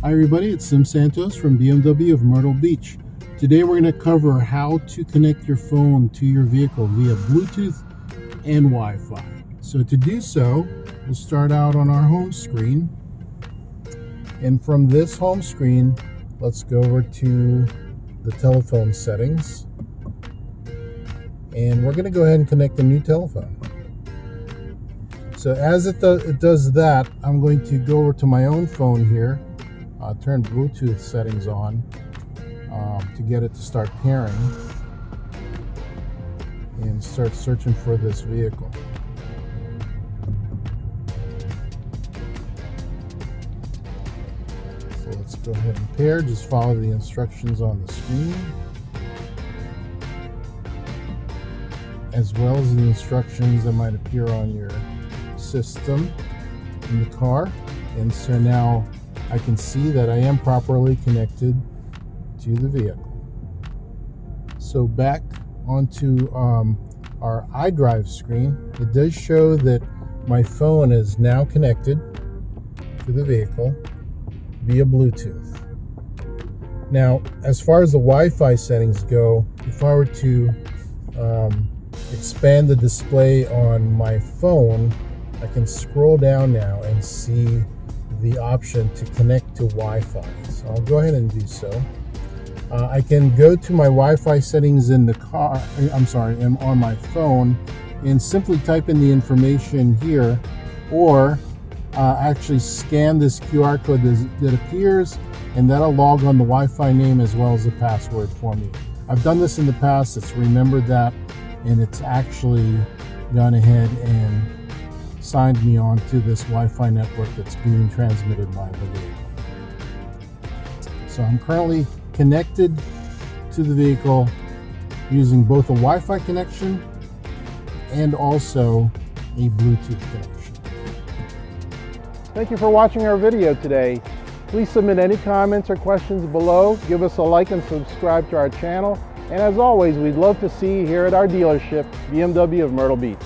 Hi everybody, it's Santos from BMW of Myrtle Beach. Today we're going to cover how to connect your phone to your vehicle via Bluetooth and Wi-Fi. So to do so, we'll start out on our home screen. And from this home screen, let's go over to the telephone settings. And we're going to go ahead and connect a new telephone. So as it does that, I'm going to go over to my own phone here. Turn Bluetooth settings on to get it to start pairing and start searching for this vehicle. So let's go ahead and pair. Just follow the instructions on the screen, as well as the instructions that might appear on your system in the car. And so now I can see that I am properly connected to the vehicle. So back onto our iDrive screen, it does show that my phone is now connected to the vehicle via Bluetooth. Now, as far as the Wi-Fi settings go, if I were to expand the display on my phone, I can scroll down now and see the option to connect to Wi-Fi. So I'll go ahead and do so. I can go to my Wi-Fi settings in the car, on my phone, and simply type in the information here, or actually scan this QR code that appears, and that'll log on the Wi-Fi name as well as the password for me. I've done this in the past, it's remembered that, and it's actually gone ahead and signed me on to this Wi-Fi network that's being transmitted by the vehicle. So I'm currently connected to the vehicle using both a Wi-Fi connection and also a Bluetooth connection. Thank you for watching our video today. Please submit any comments or questions below. Give us a like and subscribe to our channel. And as always, we'd love to see you here at our dealership, BMW of Myrtle Beach.